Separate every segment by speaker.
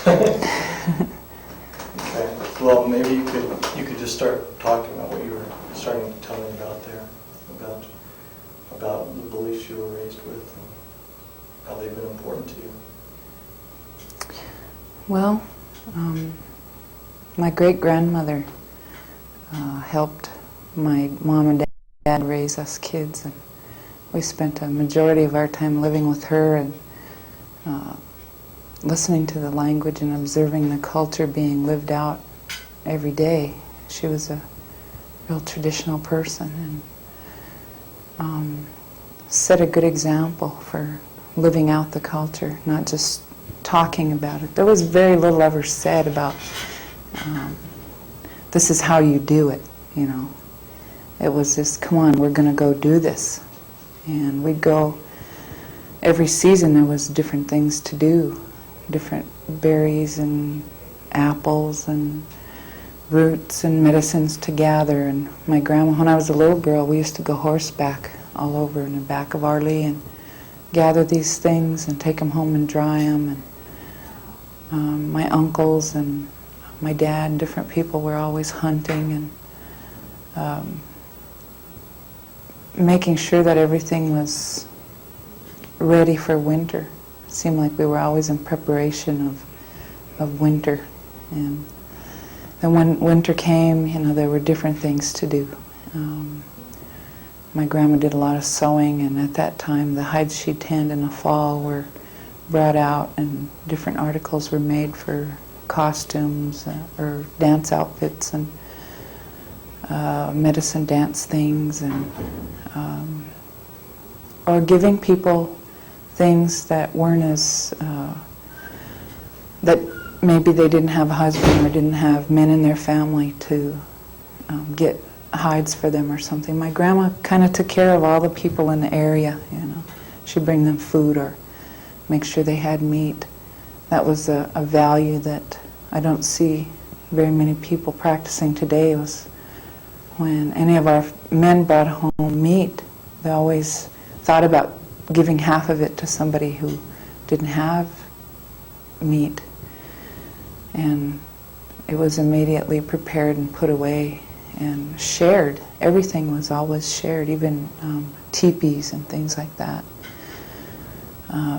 Speaker 1: Okay. Well, maybe you could just start talking about what you were starting to tell me about there, about the beliefs you were raised with and how they've been important to you.
Speaker 2: Well, my great-grandmother helped my mom and dad raise us kids, and we spent a majority of our time living with her and listening to the language and observing the culture being lived out every day. She was a real traditional person and set a good example for living out the culture, not just talking about it. There was very little ever said about this is how you do it, you know. It was just, come on, we're going to go do this. And we'd go, every season there was different things to do, different berries and apples and roots and medicines to gather. And my grandma, when I was a little girl, we used to go horseback all over in the back of Arlie and gather these things and take them home and dry them. And my uncles and my dad and different people were always hunting and making sure that everything was ready for winter. It seemed like we were always in preparation of winter. And then when winter came, you know, there were different things to do. My grandma did a lot of sewing, and at that time the hides she tanned in the fall were brought out and different articles were made for costumes or dance outfits and medicine dance things, and or giving people things that weren't as that maybe they didn't have a husband or didn't have men in their family to get hides for them or something. My grandma kind of took care of all the people in the area, you know. She'd bring them food or make sure they had meat. That was a value that I don't see very many people practicing today. It was when any of our men brought home meat, they always thought about giving half of it to somebody who didn't have meat. And it was immediately prepared and put away and shared. Everything was always shared, even teepees and things like that.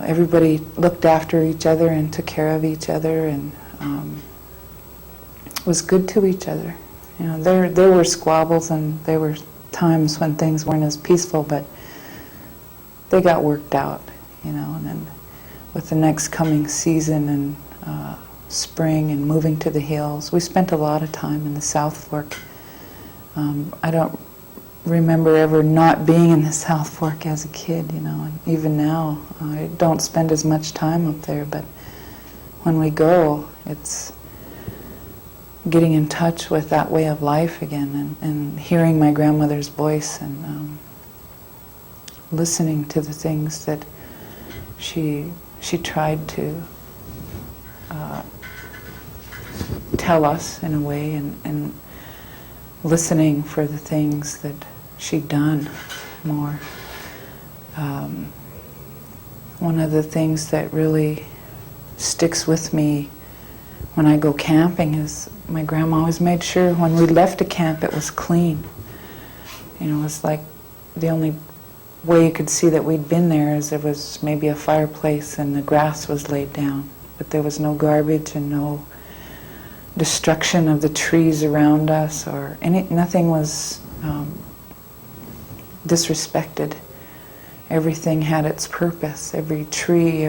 Speaker 2: Everybody looked after each other and took care of each other and was good to each other. You know, there were squabbles and there were times when things weren't as peaceful, but they got worked out, you know. And then with the next coming season and spring and moving to the hills, we spent a lot of time in the South Fork. I don't remember ever not being in the South Fork as a kid, you know, and even now I don't spend as much time up there, but when we go, it's getting in touch with that way of life again and hearing my grandmother's voice and listening to the things that she tried to tell us in a way, and listening for the things that she'd done more. One of the things that really sticks with me when I go camping is my grandma always made sure when we left a camp it was clean. You know, it was like the only way you could see that we'd been there is there was maybe a fireplace and the grass was laid down, but there was no garbage and no destruction of the trees around us or nothing was disrespected. Everything had its purpose, every tree,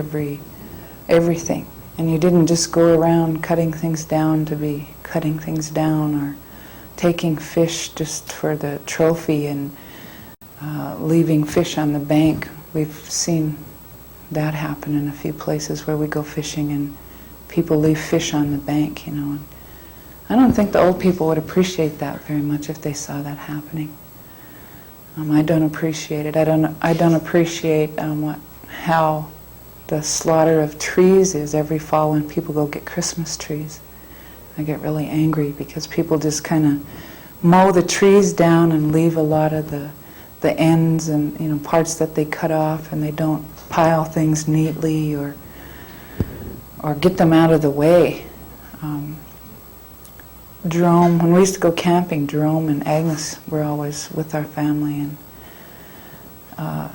Speaker 2: everything. And you didn't just go around cutting things down to be cutting things down or taking fish just for the trophy and leaving fish on the bank. We've seen that happen in a few places where we go fishing and people leave fish on the bank, you know. And I don't think the old people would appreciate that very much if they saw that happening. I don't appreciate it. I don't appreciate how the slaughter of trees is every fall when people go get Christmas trees. I get really angry because people just kind of mow the trees down and leave a lot of the ends and, you know, parts that they cut off, and they don't pile things neatly or or get them out of the way. Jerome, when we used to go camping, Jerome and Agnes were always with our family, and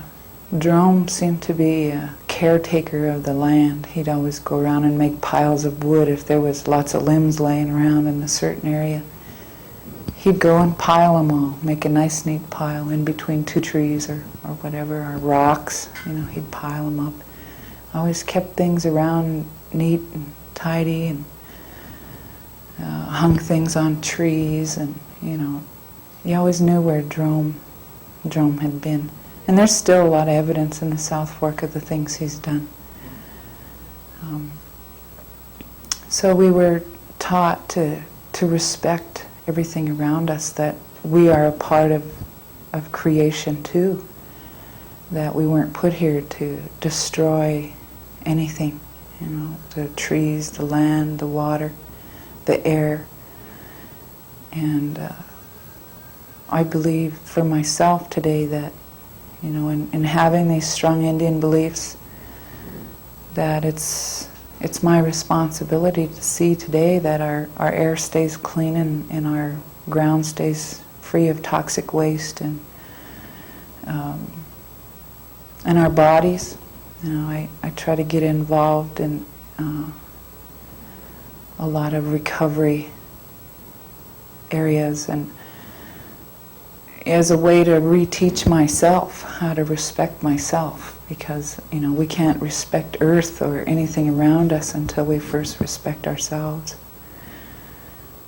Speaker 2: Jerome seemed to be a caretaker of the land. He'd always go around and make piles of wood if there was lots of limbs laying around in a certain area. He'd go and pile them all, make a nice neat pile in between two trees or whatever, or rocks. He'd pile them up. Always kept things around neat and tidy, and hung things on trees, and you always knew where Jerome had been. And there's still a lot of evidence in the South Fork of the things he's done. So we were taught to respect everything around us, that we are a part of creation too, that we weren't put here to destroy anything, the trees, the land, the water, the air. And I believe for myself today that, in having these strong Indian beliefs, that it's my responsibility to see today that our air stays clean, and our ground stays free of toxic waste, and our bodies. I try to get involved in a lot of recovery areas, and as a way to reteach myself how to respect myself, because we can't respect earth or anything around us until we first respect ourselves.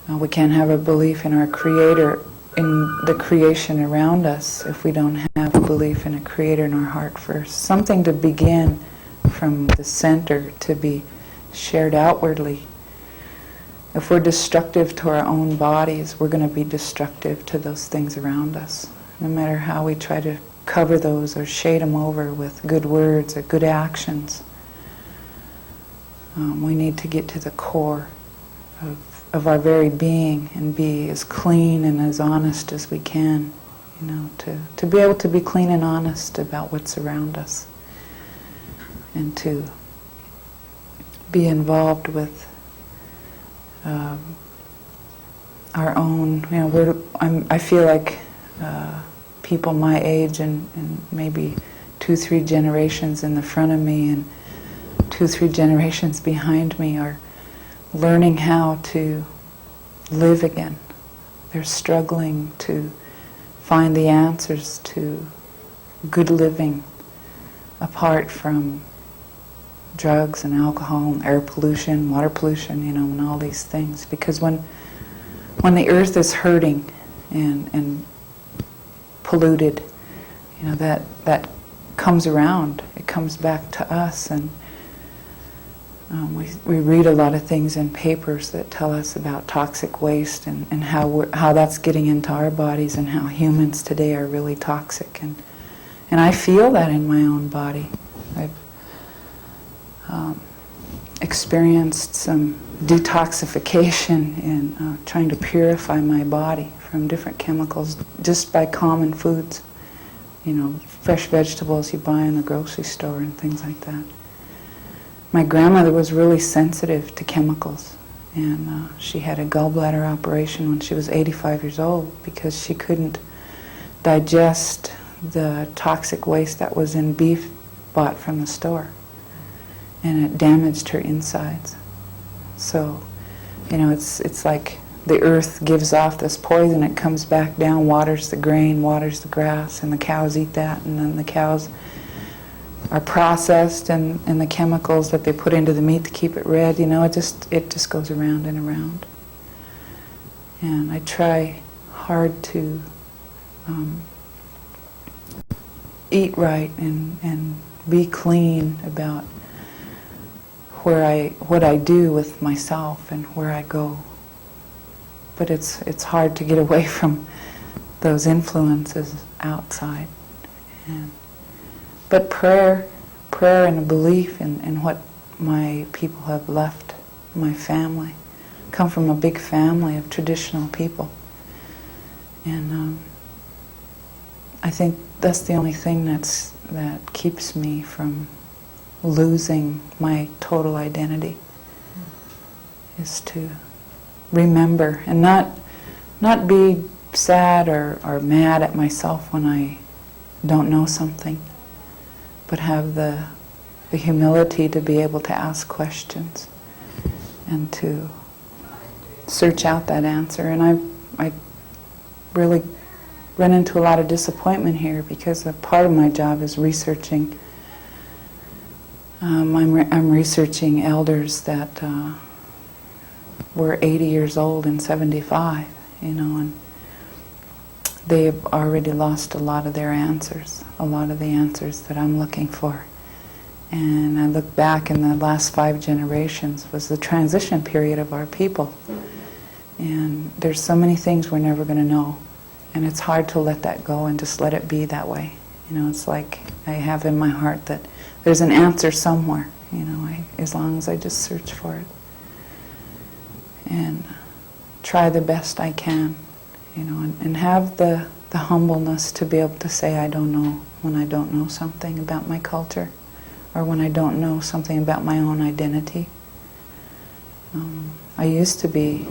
Speaker 2: We can't have a belief in our Creator, in the creation around us, if we don't have a belief in a Creator in our heart first. Something to begin from the center to be shared outwardly. If we're destructive to our own bodies, we're going to be destructive to those things around us. No matter how we try to cover those or shade them over with good words or good actions, we need to get to the core of our very being and be as clean and as honest as we can, to be able to be clean and honest about what's around us, and to be involved with our own, I feel like people my age and maybe 2-3 generations in the front of me and 2-3 generations behind me are learning how to live again. They're struggling to find the answers to good living apart from drugs and alcohol and air pollution, water pollution, and all these things. Because when the earth is hurting and polluted, that comes around. It comes back to us, and we read a lot of things in papers that tell us about toxic waste and how that's getting into our bodies, and how humans today are really toxic. And I feel that in my own body. I've experienced some detoxification in trying to purify my body from different chemicals just by common foods, fresh vegetables you buy in the grocery store and things like that. My grandmother was really sensitive to chemicals, and she had a gallbladder operation when she was 85 years old because she couldn't digest the toxic waste that was in beef bought from the store, and it damaged her insides. So, it's like the earth gives off this poison, it comes back down, waters the grain, waters the grass, and the cows eat that, and then the cows are processed, and the chemicals that they put into the meat to keep it red, it just goes around and around. And I try hard to eat right and be clean about what I do with myself and where I go. But it's hard to get away from those influences outside. But prayer and a belief in what my people have left, my family, come from a big family of traditional people. And I think that's the only thing that keeps me from losing my total identity. is to remember and not be sad or mad at myself when I don't know something, but have the humility to be able to ask questions and to search out that answer. And I really run into a lot of disappointment here because a part of my job is researching. I'm researching elders that were 80 years old and 75, and they have already lost a lot of their answers, a lot of the answers that I'm looking for. And I look back, in the last 5 generations was the transition period of our people. And there's so many things we're never going to know. And it's hard to let that go and just let it be that way. It's like I have in my heart that there's an answer somewhere, as long as I just search for it. And try the best I can, and have the humbleness to be able to say I don't know when I don't know something about my culture, or when I don't know something about my own identity. I used to be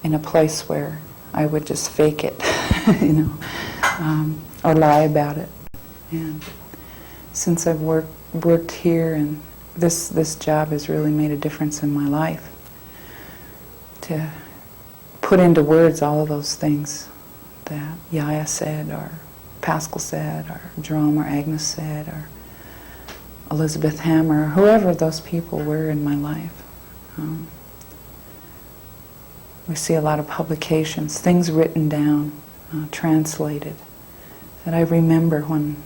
Speaker 2: in a place where I would just fake it, or lie about it. And since I've worked here, and this job has really made a difference in my life, to put into words all of those things that Yaya said, or Pascal said, or Jerome or Agnes said, or Elizabeth Hammer, or whoever those people were in my life. We see a lot of publications, things written down, translated, that I remember when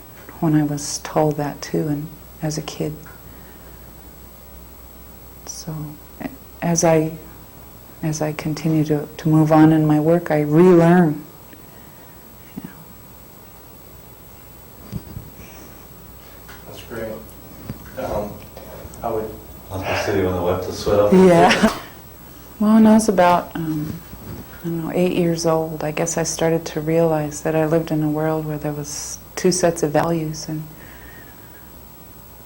Speaker 2: I was told that too, and as a kid. So as I continue to move on in my work, I relearn.
Speaker 1: That's great. I would...
Speaker 3: Like I said, when I wiped the sweat off.
Speaker 2: Yeah. Well, when I was about, 8 years old, I guess I started to realize that I lived in a world where there was 2 sets of values and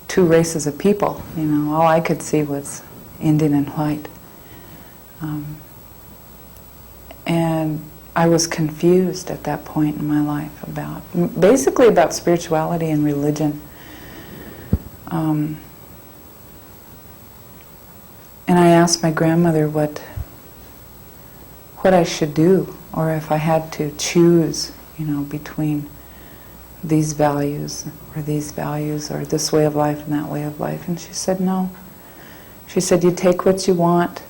Speaker 2: 2 races of people. All I could see was Indian and white. And I was confused at that point in my life basically about spirituality and religion. And I asked my grandmother what I should do, or if I had to choose, between these values, or this way of life and that way of life. And she said, no. She said, you take what you want,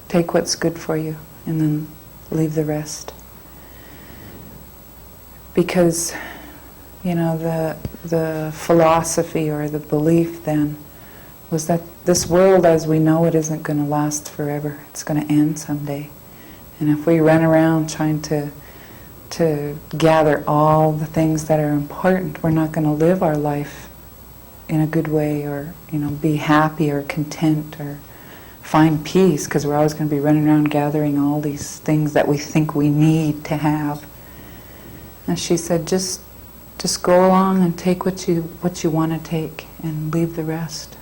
Speaker 2: take what's good for you, and then leave the rest. Because, the philosophy or the belief then was that this world as we know it isn't going to last forever. It's going to end someday. And if we run around trying to gather all the things that are important, we're not going to live our life in a good way, or be happy or content or find peace, because we're always going to be running around gathering all these things that we think we need to have. And she said, just go along and take what you want to take and leave the rest,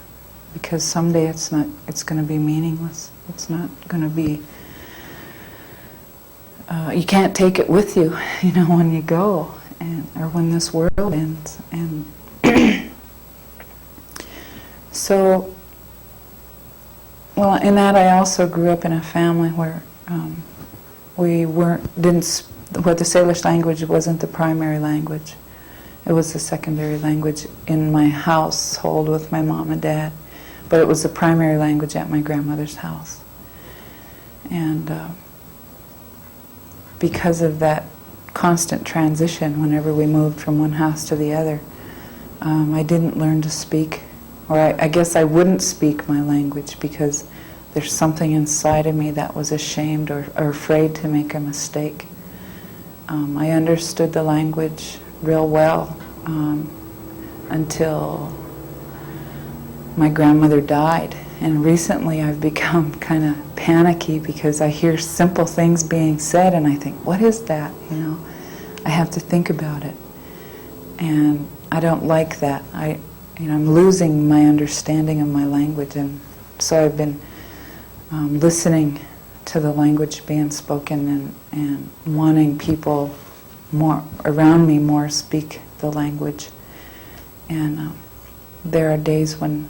Speaker 2: because someday it's going to be meaningless. It's not going to be. You can't take it with you, when you go, or when this world ends. And so, well, in that I also grew up in a family where where the Salish language wasn't the primary language. It was the secondary language in my household with my mom and dad, but it was the primary language at my grandmother's house. And because of that constant transition, whenever we moved from one house to the other, I didn't learn to speak, or I guess I wouldn't speak my language because there's something inside of me that was ashamed or afraid to make a mistake. I understood the language real well until my grandmother died. And recently I've become kind of panicky because I hear simple things being said and I think, what is that? I have to think about it. And I don't like that. I'm losing my understanding of my language, and so I've been listening to the language being spoken and wanting people more around me more speak the language. And there are days when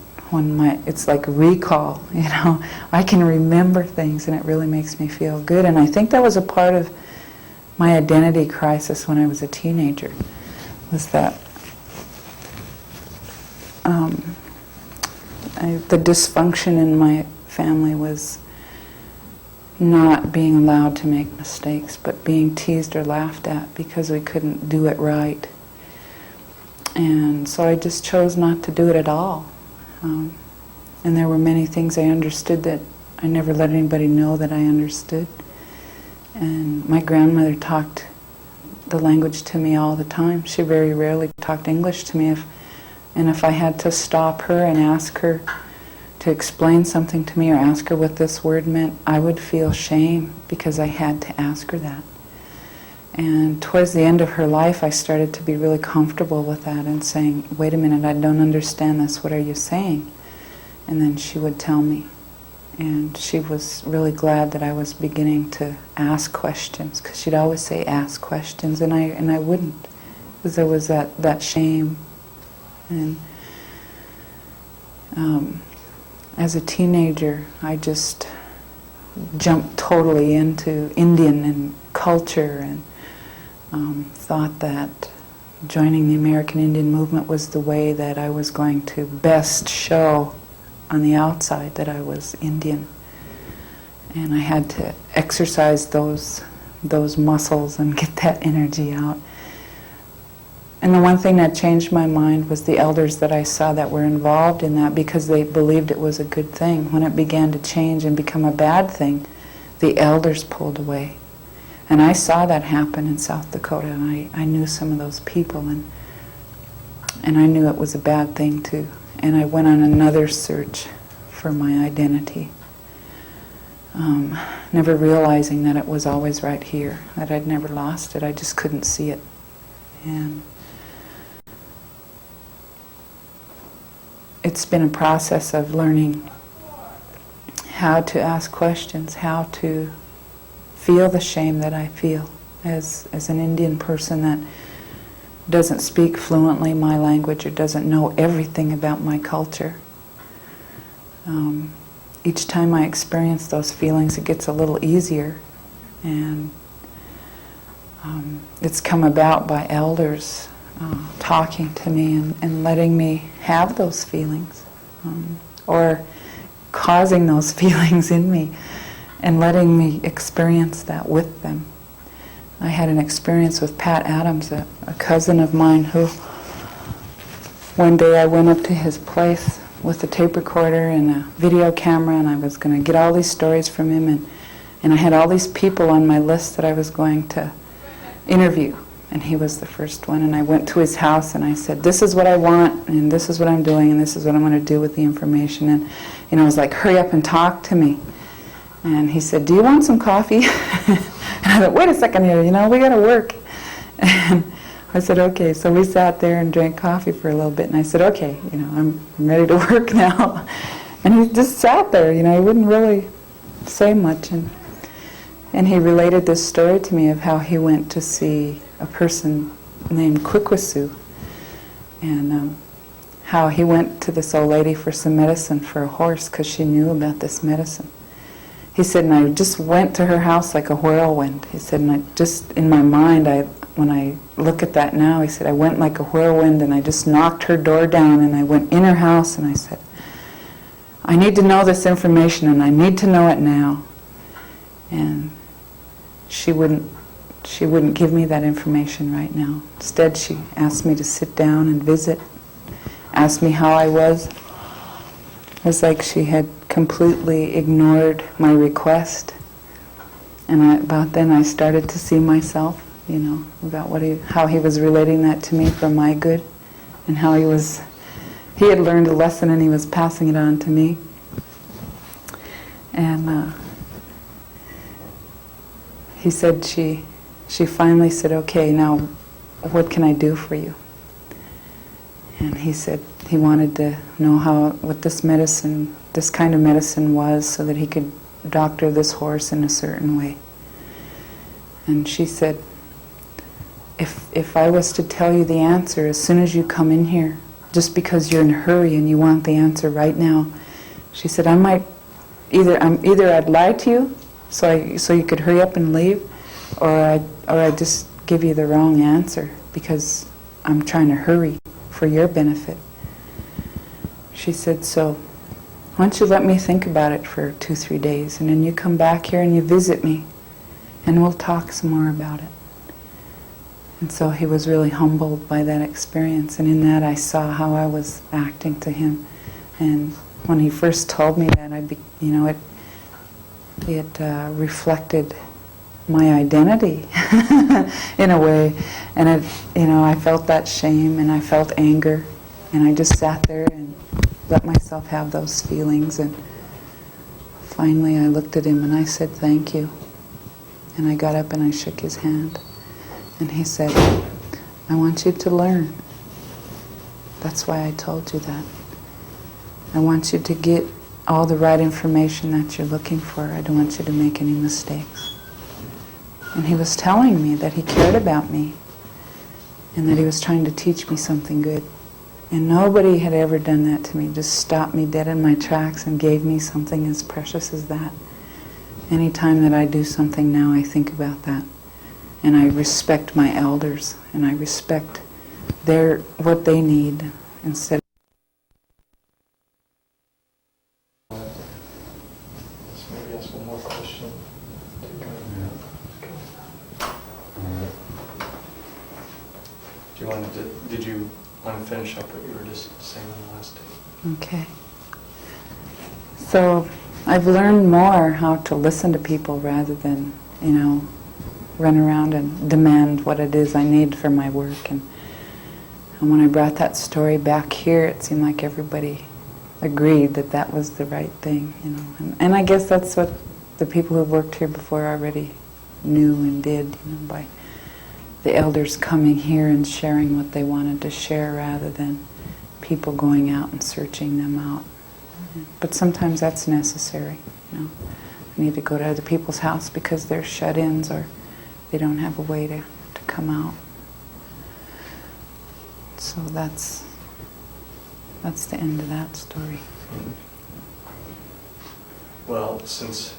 Speaker 2: it's like a recall, you know. I can remember things and it really makes me feel good. And I think that was a part of my identity crisis when I was a teenager, was that the dysfunction in my family was not being allowed to make mistakes, but being teased or laughed at because we couldn't do it right. And so I just chose not to do it at all. And there were many things I understood that I never let anybody know that I understood. And my grandmother talked the language to me all the time. She very rarely talked English to me. And if I had to stop her and ask her to explain something to me or ask her what this word meant, I would feel shame because I had to ask her that. And towards the end of her life, I started to be really comfortable with that and saying, wait a minute, I don't understand this, what are you saying? And then she would tell me. And she was really glad that I was beginning to ask questions, because she'd always say, ask questions, and I wouldn't, because there was that shame. And as a teenager, I just jumped totally into Indian and culture and thought that joining the American Indian movement was the way that I was going to best show on the outside that I was Indian. And I had to exercise those muscles and get that energy out. And the one thing that changed my mind was the elders that I saw that were involved in that, because they believed it was a good thing. When it began to change and become a bad thing, the elders pulled away. And I saw that happen in South Dakota, and I knew some of those people, and I knew it was a bad thing too. And I went on another search for my identity, never realizing that it was always right here, that I'd never lost it. I just couldn't see it. And it's been a process of learning how to ask questions, how to feel the shame that I feel as an Indian person that doesn't speak fluently my language or doesn't know everything about my culture. Each time I experience those feelings, it gets a little easier, and it's come about by elders talking to me and letting me have those feelings, or causing those feelings in me and letting me experience that with them. I had an experience with Pat Adams, a cousin of mine, who one day I went up to his place with a tape recorder and a video camera, and I was going to get all these stories from him, and I had all these people on my list that I was going to interview, and he was the first one. And I went to his house and I said, this is what I want, and this is what I'm doing, and this is what I'm going to do with the information. And I was like, hurry up and talk to me. And he said, do you want some coffee? And I thought, wait a second here, we got to work. And I said, okay. So we sat there and drank coffee for a little bit, and I said, okay, I'm ready to work now. And he just sat there, he wouldn't really say much. And he related this story to me of how he went to see a person named Kwikwisu, and how he went to this old lady for some medicine for a horse because she knew about this medicine. He said, and I just went to her house like a whirlwind. He said, and I just, in my mind, when I look at that now, he said, I went like a whirlwind and I just knocked her door down and I went in her house and I said, I need to know this information and I need to know it now. And she wouldn't give me that information right now. Instead, she asked me to sit down and visit, asked me how I was. It was like she had completely ignored my request. And about then I started to see myself, about how he was relating that to me for my good, and how he had learned a lesson and he was passing it on to me. And he said, she finally said, okay, now what can I do for you? And he said he wanted to know what this kind of medicine was, so that he could doctor this horse in a certain way. And she said, if I was to tell you the answer as soon as you come in here, just because you're in a hurry and you want the answer right now, she said, I might either I'd lie to you so you could hurry up and leave, or I'd just give you the wrong answer because I'm trying to hurry for your benefit. She said, so why don't you let me think about it for 2-3 days, and then you come back here and you visit me, and we'll talk some more about it. And so he was really humbled by that experience, and in that I saw how I was acting to him. And when he first told me that, it reflected my identity in a way, and I felt that shame and I felt anger, and I just sat there and let myself have those feelings. And finally I looked at him and I said, thank you. And I got up and I shook his hand. And he said, I want you to learn. That's why I told you that. I want you to get all the right information that you're looking for. I don't want you to make any mistakes. And he was telling me that he cared about me and that he was trying to teach me something good. And nobody had ever done that to me, just stopped me dead in my tracks and gave me something as precious as that. Anytime that I do something now, I think about that. And I respect my elders, and I respect what they need instead
Speaker 1: of... So maybe ask one more question. Did you want to finish up what you were just saying on the last day?
Speaker 2: Okay. So I've learned more how to listen to people rather than, run around and demand what it is I need for my work. And when I brought that story back here, it seemed like everybody agreed that that was the right thing, And I guess that's what the people who worked here before already knew and did, by the elders coming here and sharing what they wanted to share rather than people going out and searching them out. But sometimes that's necessary, I need to go to other people's house because they're shut-ins or they don't have a way to come out. So that's the end of that story.
Speaker 1: Well, since,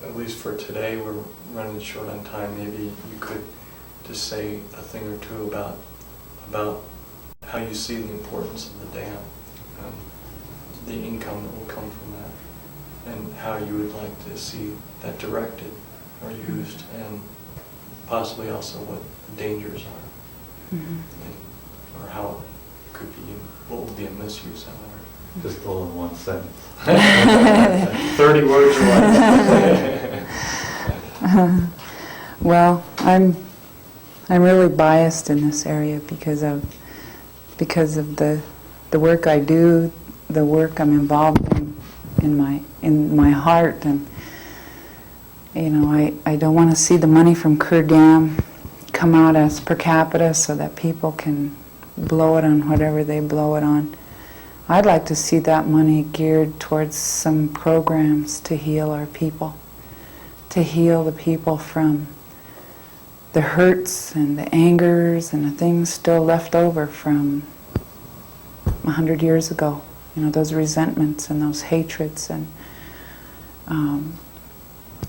Speaker 1: at least for today, we're running short on time, maybe you could just say a thing or two about how you see the importance of the dam, the income that will come from that, and how you would like to see that directed or used, and possibly also what the dangers are, or how it could be, what would be a misuse of it.
Speaker 3: Just all in one sentence.
Speaker 1: 30 words or less.
Speaker 2: Well, I'm really biased in this area because of the work I do, the work I'm involved in my heart, and I don't want to see the money from Kerr Dam come out as per capita so that people can blow it on whatever they blow it on. I'd like to see that money geared towards some programs to heal our people, to heal the people from the hurts and the angers and the things still left over from 100 years ago. Those resentments and those hatreds, and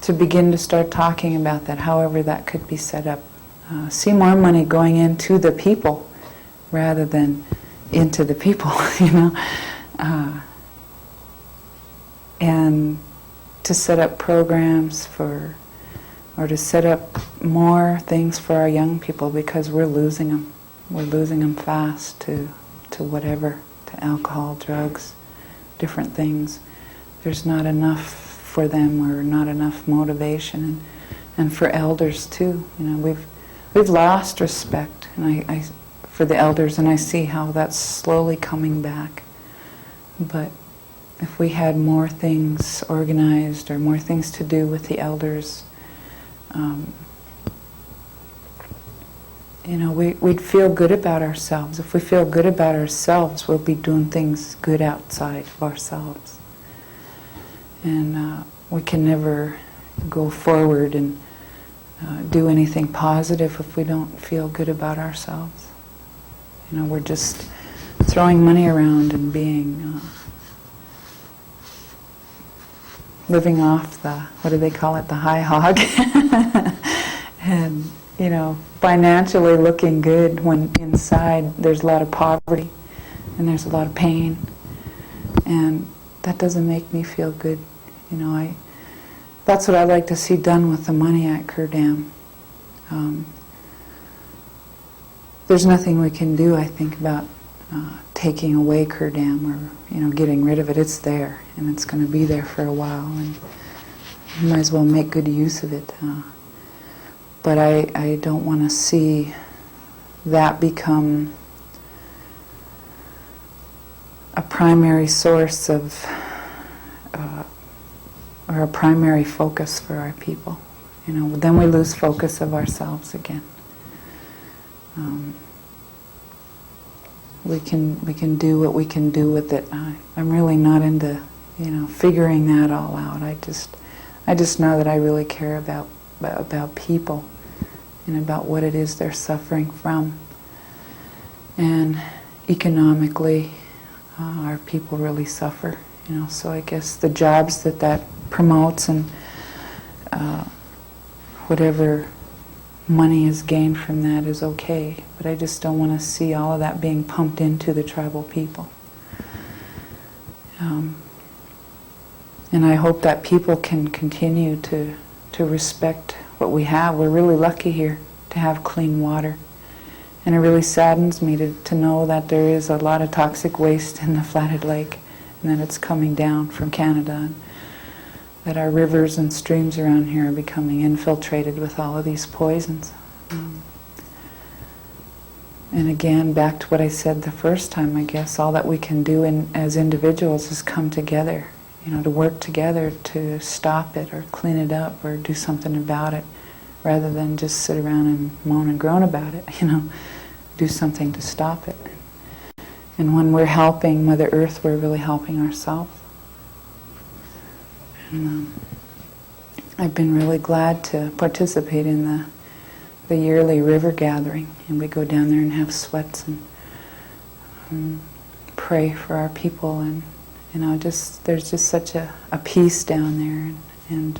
Speaker 2: to begin to start talking about that, however that could be set up. See more money going into the people rather than into the people, and to set up programs or to set up more things for our young people, because we're losing them. We're losing them fast to whatever, to alcohol, drugs, different things. There's not enough for them, or not enough motivation, and for elders too. We've lost respect, and I for the elders, and I see how that's slowly coming back. But if we had more things organized or more things to do with the elders, we'd feel good about ourselves. If we feel good about ourselves, we'll be doing things good outside of ourselves. And we can never go forward and do anything positive if we don't feel good about ourselves. You know, we're just throwing money around and being living off the, what do they call it, the high hog. And, you know, financially looking good when inside there's a lot of poverty and there's a lot of pain. And that doesn't make me feel good. You know, that's what I'd like to see done with the money at Kerr Dam. There's nothing we can do, I think, about taking away Kerr Dam or, you know, getting rid of it. It's there, and it's going to be there for a while, and you might as well make good use of it. But I don't want to see that become a primary source of or a primary focus for our people. You know, then we lose focus of ourselves again. We can do what we can do with it. I'm really not into, you know, figuring that all out. I just know that I really care about people and about what it is they're suffering from. And economically, our people really suffer. You know, so I guess the jobs that promotes and whatever money is gained from that is okay, but I just don't want to see all of that being pumped into the tribal people. And I hope that people can continue to respect what we have. We're really lucky here to have clean water. And it really saddens me to know that there is a lot of toxic waste in the Flathead Lake and that it's coming down from Canada, and that our rivers and streams around here are becoming infiltrated with all of these poisons. And again, back to what I said the first time, I guess, all that we can do as individuals is come together, you know, to work together to stop it or clean it up or do something about it, rather than just sit around and moan and groan about it, you know, do something to stop it. And when we're helping Mother Earth, we're really helping ourselves. And, I've been really glad to participate in the yearly river gathering, and we go down there and have sweats and pray for our people, and you know, there's just such a peace down there, and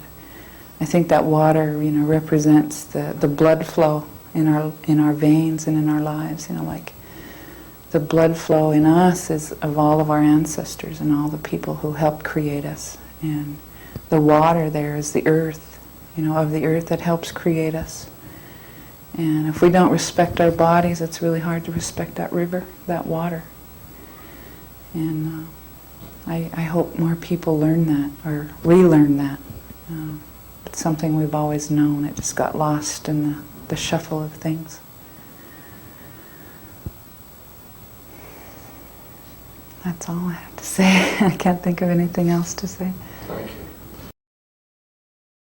Speaker 2: I think that water, you know, represents the blood flow in our veins and in our lives. You know, like the blood flow in us is of all of our ancestors and all the people who helped create us, and the water there is the earth, you know, of the earth that helps create us. And if we don't respect our bodies, it's really hard to respect that river, that water. And I hope more people learn that, or relearn that. It's something we've always known. It just got lost in the shuffle of things. That's all I have to say. I can't think of anything else to say.